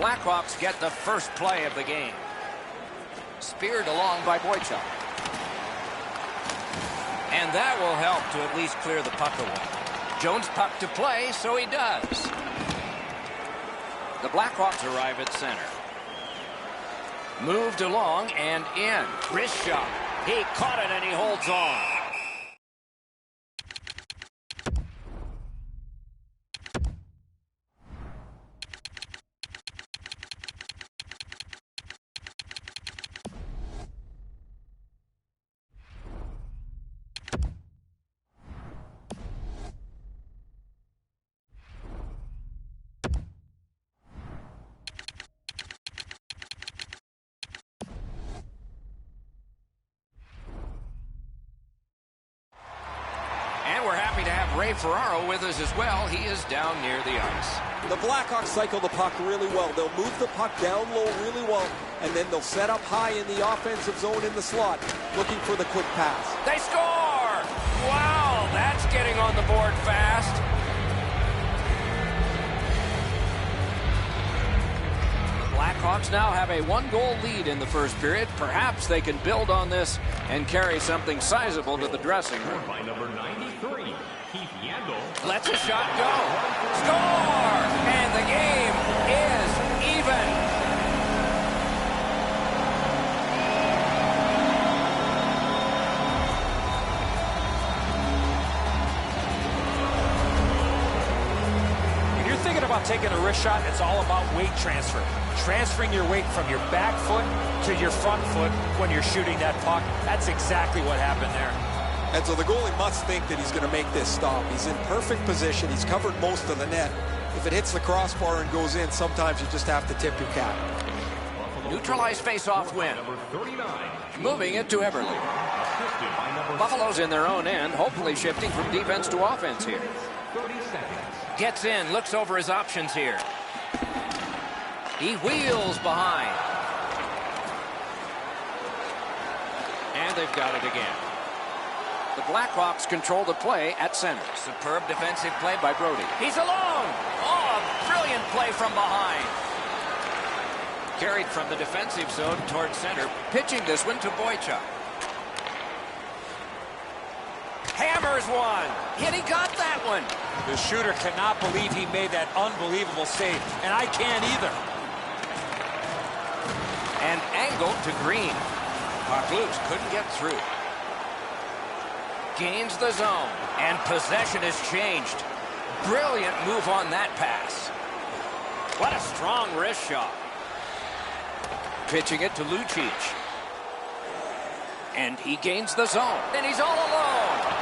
Blackhawks get the first play of the game. Speared along by Boychuk. And that will help to at least clear the puck away. Jones puck to play, so he does. The Blackhawks arrive at center. Moved along and in. Wrist shot. He caught it and he holds on. Ray Ferraro with us as well. He is down near the ice. The Blackhawks cycle the puck really well. They'll move the puck down low really well, and then they'll set up high in the offensive zone in the slot, looking for the quick pass. They score! Wow, that's getting on the board fast. The Blackhawks now have a one-goal lead in the first period. Perhaps they can build on this and carry something sizable to the dressing room. By number 93. Lets a shot go. Score! And the game is even. If you're thinking about taking a wrist shot, it's all about weight transfer. Transferring your weight from your back foot to your front foot when you're shooting that puck. That's exactly what happened there. And so the goalie must think that he's going to make this stop. He's in perfect position. He's covered most of the net. If it hits the crossbar and goes in, sometimes you just have to tip your cap. Neutralized face-off win. Moving it to Everly. Buffalo's in their own end, hopefully shifting from defense to offense here. Gets in, looks over his options here. He wheels behind. And they've got it again. The Blackhawks control the play at center. Superb defensive play by Brody. He's alone! Oh, a brilliant play from behind. Carried from the defensive zone towards center. Pitching this one to Boychuk. Hammers one. And he got that one. The shooter cannot believe he made that unbelievable save, and I can't either. And angled to Green. Puck loose, couldn't get through. Gains the zone, and possession has changed. Brilliant move on that pass. What a strong wrist shot. Pitching it to Lucic. And he gains the zone. And he's all alone.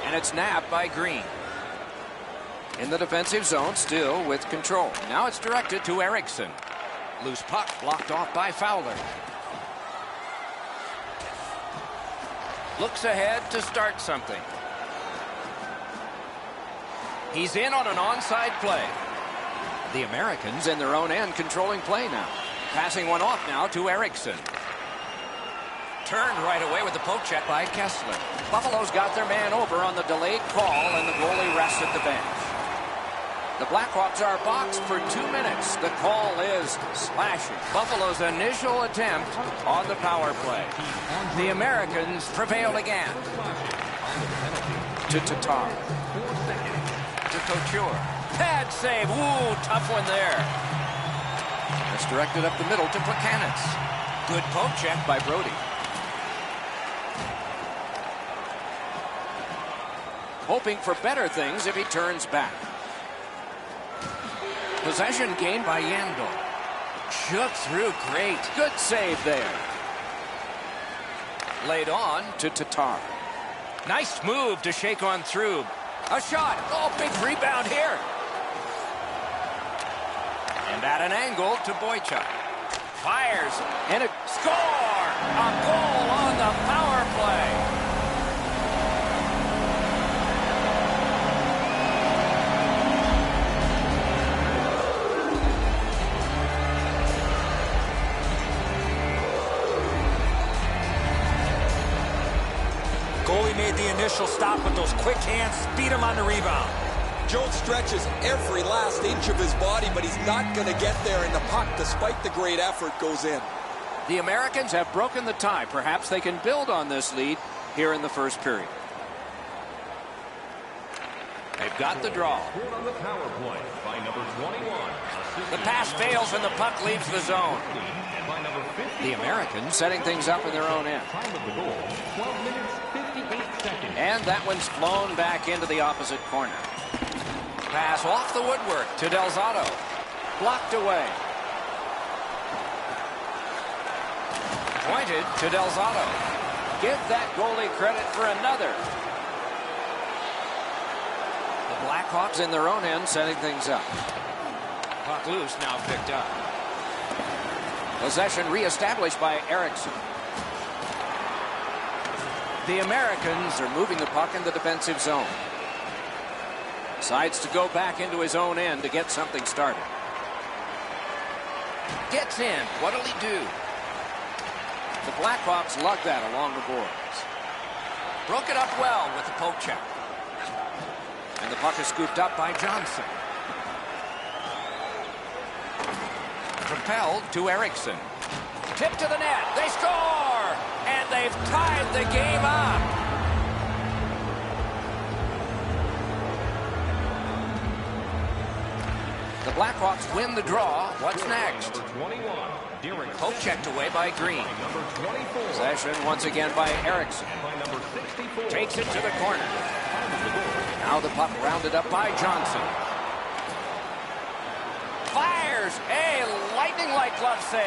And it's nabbed by Green. In the defensive zone, still with control. Now it's directed to Eriksson. Loose puck blocked off by Fowler. Looks ahead to start something. He's in on an onside play. The Americans in their own end controlling play now. Passing one off now to Eriksson. Turned right away with the poke check by Kessler. Buffalo's got their man over on the delayed call, and the goalie rests at the bench. The Blackhawks are boxed for 2 minutes. The call is slashing. Buffalo's initial attempt on the power play. The Americans prevailed again. To Tatar. To Couture. Pad save. Ooh, tough one there. It's directed up the middle to Plekanec. Good poke check by Brody. Hoping for better things if he turns back. Possession gained by Yandel. Shook through, great. Good save there. Laid on to Tatar. Nice move to shake on through. A shot. Oh, big rebound here. And at an angle to Boychuk. Fires. And a score. A goal on the power play. Goalie made the initial stop with those quick hands, speed him on the rebound. Jones stretches every last inch of his body, but he's not going to get there, and the puck, despite the great effort, goes in. The Americans have broken the tie. Perhaps they can build on this lead here in the first period. They've got the draw. On the power play by number 21. The pass fails and the puck leaves the zone. The Americans setting things up in their own end. Time of the goal, 12 minutes, 58 seconds. And that one's flown back into the opposite corner. Pass off the woodwork to Delzato. Blocked away. Pointed to Delzato. Give that goalie credit for another. The Blackhawks in their own end setting things up. Puck loose, now picked up. Possession reestablished by Eriksson. The Americans are moving the puck in the defensive zone. Decides to go back into his own end to get something started. Gets in. What'll he do? The Blackhawks lug that along the boards. Broke it up well with the poke check. And the puck is scooped up by Johnson. Propelled to Eriksson. Tip to the net. They score! And they've tied the game up. The Blackhawks win the draw. What's next? Poke checked away by Green. Possession once again by Eriksson. Takes it to the corner. Now the puck rounded up by Johnson. Fires a lightning-like glove save.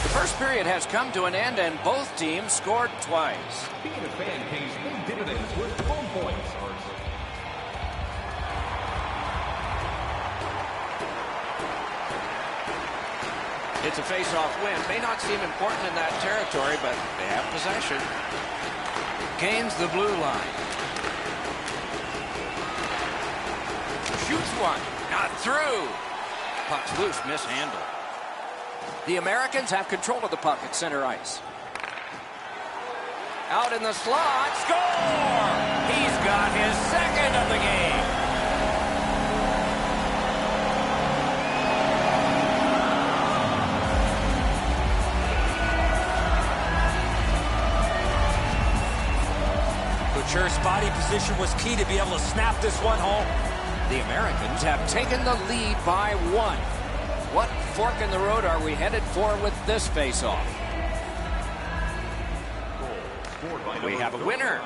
The first period has come to an end, and both teams scored twice. Being a fan pays big dividends with home points. It's a face-off win. May not seem important in that territory, but they have possession. Gains the blue line. Shoots one. Not through. Puck's loose, mishandled. The Americans have control of the puck at center ice. Out in the slot. Score! He's got his second of the game. Couture's body position was key to be able to snap this one home. The Americans have taken the lead by one. What fork in the road are we headed for with this face-off? We have a winner.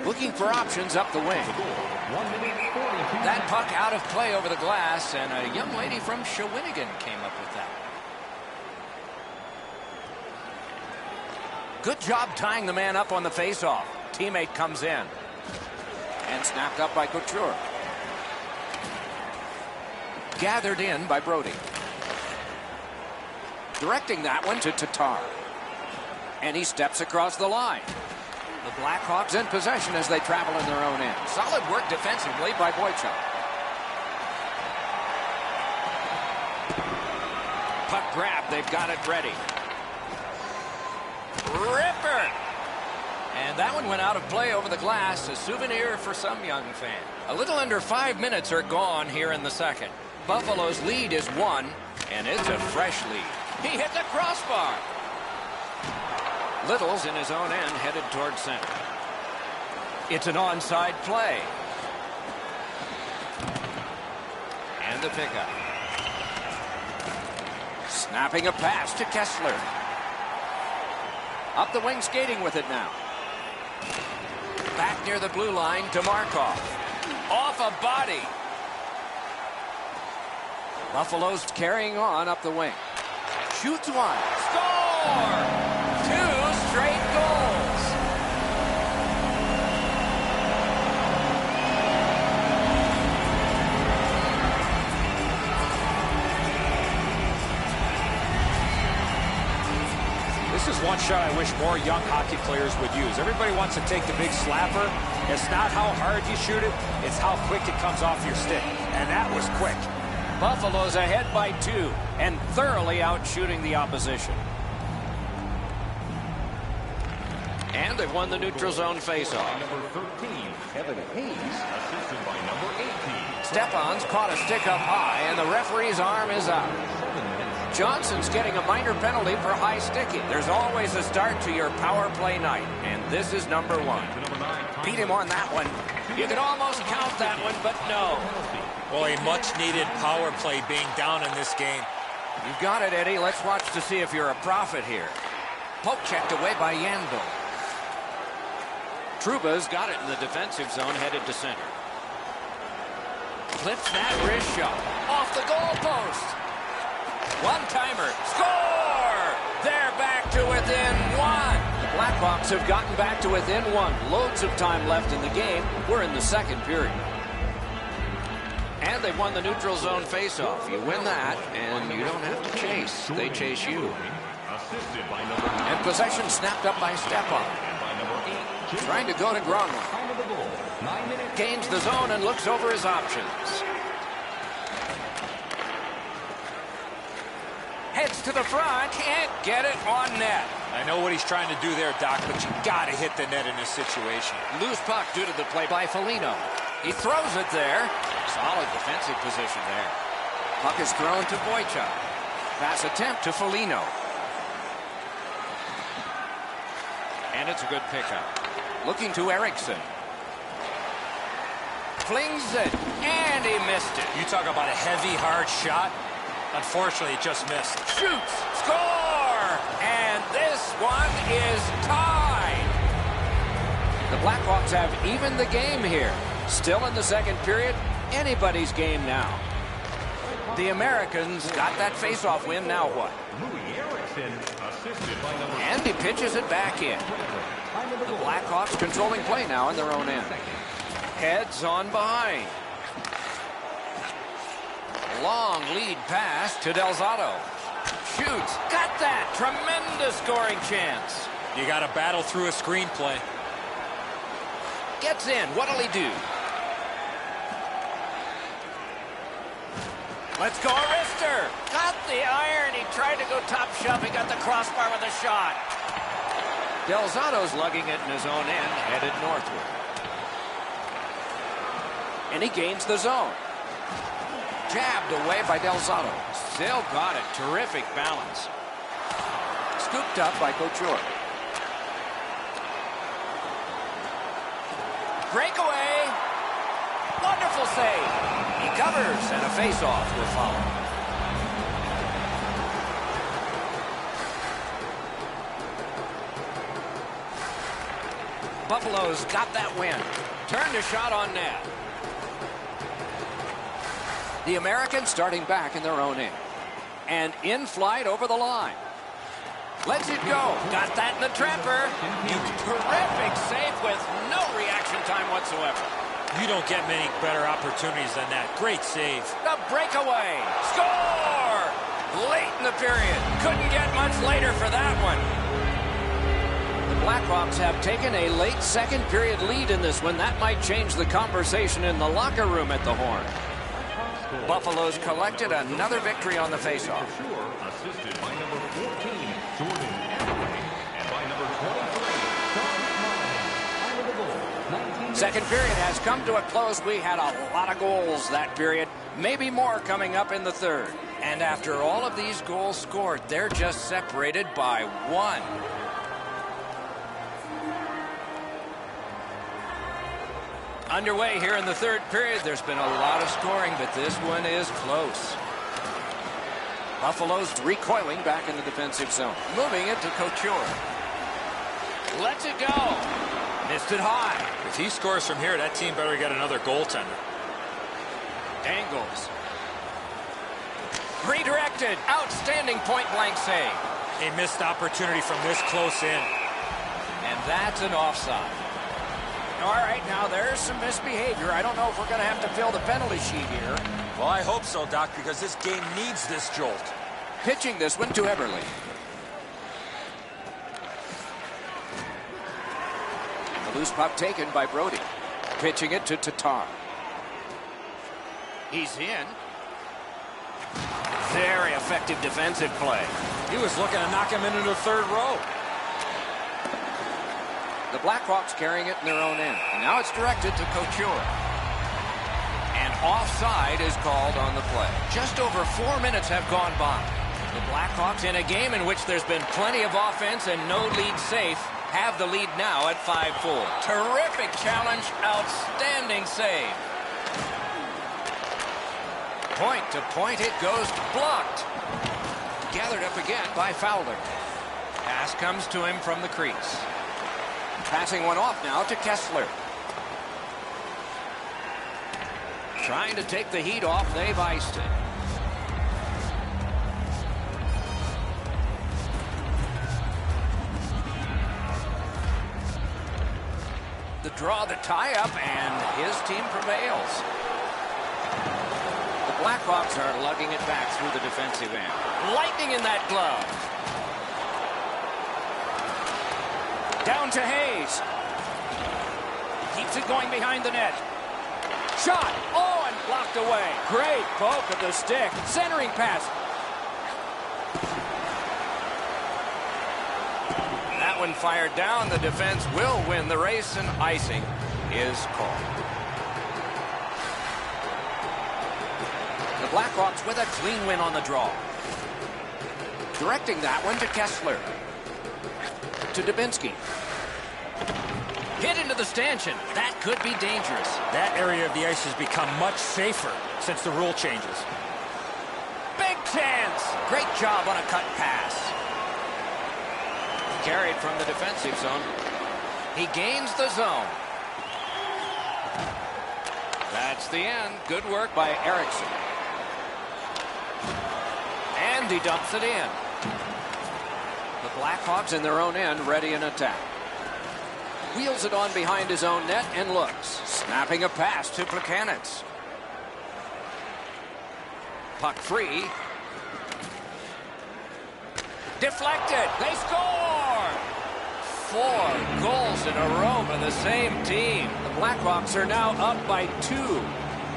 Looking for options up the wing. That puck out of play over the glass, and a young lady from Shawinigan came up with that. Good job tying the man up on the face-off. Teammate comes in. And snapped up by Couture. Gathered in by Brody. Directing that one to Tatar. And he steps across the line. The Blackhawks in possession as they travel in their own end. Solid work defensively by Boychuk. Puck grab, they've got it ready. Ripper! And that one went out of play over the glass, a souvenir for some young fan. A little under 5 minutes are gone here in the second. Buffalo's lead is 1, and it's a fresh lead. He hit the crossbar. Little's in his own end, headed toward center. It's an onside play. And the pickup. Snapping a pass to Kessler. Up the wing, skating with it now. Back near the blue line to Markov. Off a body. Buffalo's carrying on up the wing. Shoots one. Score! 2 straight goals. This is one shot I wish more young hockey players would use. Everybody wants to take the big slapper. It's not how hard you shoot it, it's how quick it comes off your stick. And that was quick. Buffalo's ahead by 2 and thoroughly outshooting the opposition. And they've won the neutral zone faceoff. Number 13, Evan Hayes, assisted by number 18. Stepan's caught a stick up high, and the referee's arm is out. Johnson's getting a minor penalty for high sticking. There's always a start to your power play night, and this is number 1. Beat him on that one. You could almost count that one, but no. Well, a much-needed power play being down in this game. You've got it, Eddie. Let's watch to see if you're a prophet here. Poke checked away by Yandel. Trouba's got it in the defensive zone, headed to center. Clips that wrist shot. Off the goalpost. One-timer. Score! They're back to within 1. The Blackhawks have gotten back to within 1. Loads of time left in the game. We're in the second period. And they've won the neutral zone faceoff. You win that, and you don't have to chase. They chase you. And possession snapped up by Stepan. Trying to go to Gronwall. Gains the zone and looks over his options. Heads to the front. Can't get it on net. I know what he's trying to do there, Doc, but you got to hit the net in this situation. Loose puck due to the play by Foligno. He throws it there. Solid defensive position there. Puck is thrown to Boychuk. Pass attempt to Foligno. And it's a good pickup. Looking to Eriksson. Flings it, and he missed it. You talk about a heavy, hard shot. Unfortunately, it just missed. Shoots, score, and this one is tied. The Blackhawks have evened the game here. Still in the second period, anybody's game now. The Americans got that faceoff win. Now what? And he pitches it back in. The Blackhawks controlling play now in their own end. Heads on behind. Long lead pass to Delzato. Shoots. Got that. Tremendous scoring chance. You got to battle through a screenplay. Gets in. What'll he do? Let's go, Arister. Got the iron. He tried to go top shelf. He got the crossbar with a shot. Delzato's lugging it in his own end, headed northward. And he gains the zone. Jabbed away by Delzato. Still got it. Terrific balance. Scooped up by Couture. Breakaway. Wonderful save. He covers, and a face-off will follow. Buffalo's got that win. Turned a shot on net. The Americans starting back in their own end. And in flight over the line. Lets it go. Got that in the trapper. Terrific save with no reaction time whatsoever. You don't get many better opportunities than that. Great save. The breakaway. Score! Late in the period. Couldn't get much later for that one. The Blackhawks have taken a late second period lead in this one. That might change the conversation in the locker room at the Horn. Buffalo's collected another victory on the faceoff. Assisted by number 14, Jordan Everly, and by number 23, Second period has come to a close. We had a lot of goals that period. Maybe more coming up in the third. And after all of these goals scored, they're just separated by 1. Underway here in the third period. There's been a lot of scoring, but this one is close. Buffalo's recoiling back in the defensive zone. Moving it to Couture. Lets it go. Missed it high. If he scores from here, that team better get another goaltender. Dangles. Redirected. Outstanding point-blank save. A missed opportunity from this close in. And that's an offside. All right, now there's some misbehavior. I don't know if we're going to have to fill the penalty sheet here. Well, I hope so, Doc, because this game needs this jolt. Pitching this one to Everly. The loose puck taken by Brody. Pitching it to Tatar. He's in. Very effective defensive play. He was looking to knock him into the third row. The Blackhawks carrying it in their own end. And now it's directed to Couture. And offside is called on the play. Just over 4 minutes have gone by. The Blackhawks, in a game in which there's been plenty of offense and no lead safe, have the lead now at 5-4. Terrific challenge, outstanding save. Point to point, it goes blocked. Gathered up again by Fowler. Pass comes to him from the crease. Passing one off now to Kessler. Trying to take the heat off, they've iced it. The draw, the tie-up, and his team prevails. The Blackhawks are lugging it back through the defensive end. Lightning in that glove. Down to Hayes. Keeps it going behind the net. Shot. Oh, and blocked away. Great poke of the stick. Centering pass. That one fired down. The defense will win the race, and icing is called. The Blackhawks with a clean win on the draw. Directing that one to Kessler. To Dubinsky. Hit into the stanchion. That could be dangerous. That area of the ice has become much safer since the rule changes. Big chance. Great job on a cut pass. Carried from the defensive zone. He gains the zone. That's the end. Good work by Eriksson. And he dumps it in. The Blackhawks in their own end, ready in attack. Wheels it on behind his own net and looks. Snapping a pass to Plekanec. Puck free. Deflected. They score! 4 goals in a row for the same team. The Blackhawks are now up by 2.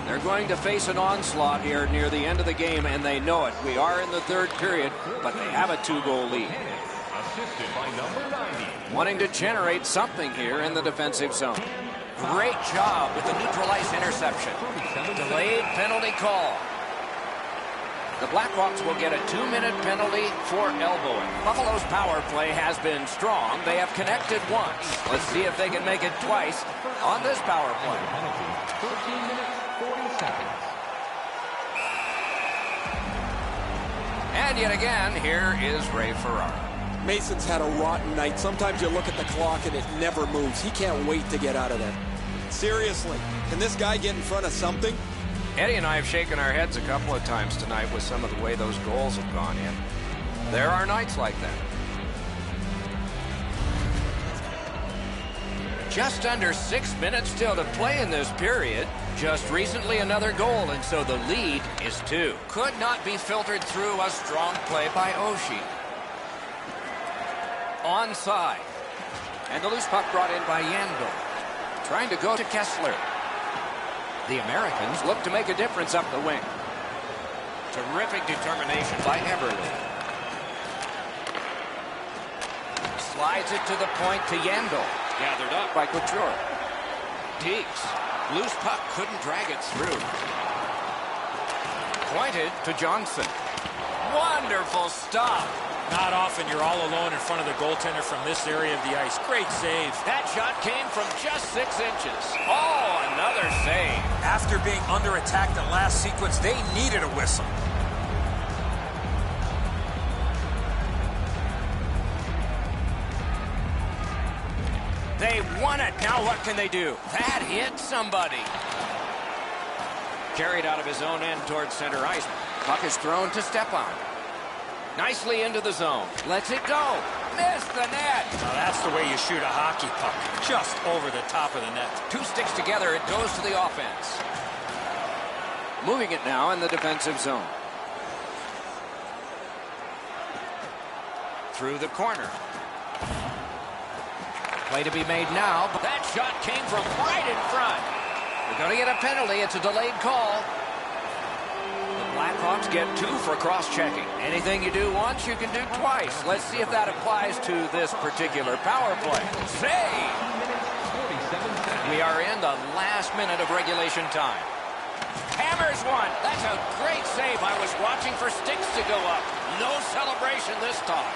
They're going to face an onslaught here near the end of the game, and they know it. We are in the third period, but they have a 2-goal lead. Assisted by number 90. Wanting to generate something here in the defensive zone. Great job with the neutral ice interception. Delayed penalty call. The Blackhawks will get a 2-minute penalty for elbowing. Buffalo's power play has been strong. They have connected once. Let's see if they can make it twice on this power play. 13 minutes, 40 seconds. And yet again, here is Ray Ferraro. Mason's had a rotten night. Sometimes you look at the clock and it never moves. He can't wait to get out of there. Seriously, can this guy get in front of something? Eddie and I have shaken our heads a couple of times tonight with some of the way those goals have gone in. There are nights like that. Just under 6 minutes still to play in this period. Just recently another goal, and so the lead is 2. Could not be filtered through a strong play by Oshie. Onside. And the loose puck brought in by Yandel. Trying to go to Kessler. The Americans look to make a difference up the wing. Terrific determination by Eberle. Slides it to the point to Yandel. Gathered up by Couture. Deeks. Loose puck couldn't drag it through. Pointed to Johnson. Wonderful stop. Not often you're all alone in front of the goaltender from this area of the ice. Great save. That shot came from just 6 inches. Oh, another save. After being under attack the last sequence, they needed a whistle. They won it. Now what can they do? That hit somebody. Carried out of his own end towards center ice. Puck is thrown to Stepan. Nicely into the zone. Lets it go. Missed the net. Now that's the way you shoot a hockey puck. Just over the top of the net. 2 sticks together. It goes to the offense. Moving it now in the defensive zone. Through the corner. Play to be made now. But that shot came from right in front. We're going to get a penalty. It's a delayed call. The Blackhawks Blackhawks get 2 for cross-checking. Anything you do once, you can do twice. Let's see if that applies to this particular power play. Save! We are in the last minute of regulation time. Hammers one. That's a great save. I was watching for sticks to go up. No celebration this time.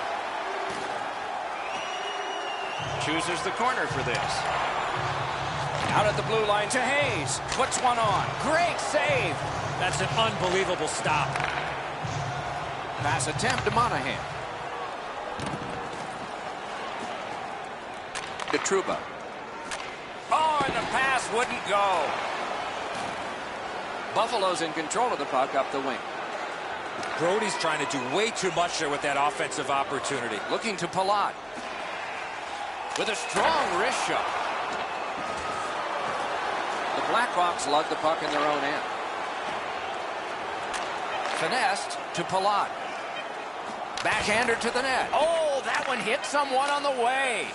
Chooses the corner for this. Out at the blue line to Hayes. Puts one on. Great save. That's an unbelievable stop. Pass attempt to Monahan. To Trouba. Oh, and the pass wouldn't go. Buffalo's in control of the puck up the wing. Brody's trying to do way too much there with that offensive opportunity. Looking to Palat. With a strong wrist shot. The Blackhawks lug the puck in their own end. Finessed to Palat. Backhander to the net. Oh, that one hit someone on the way.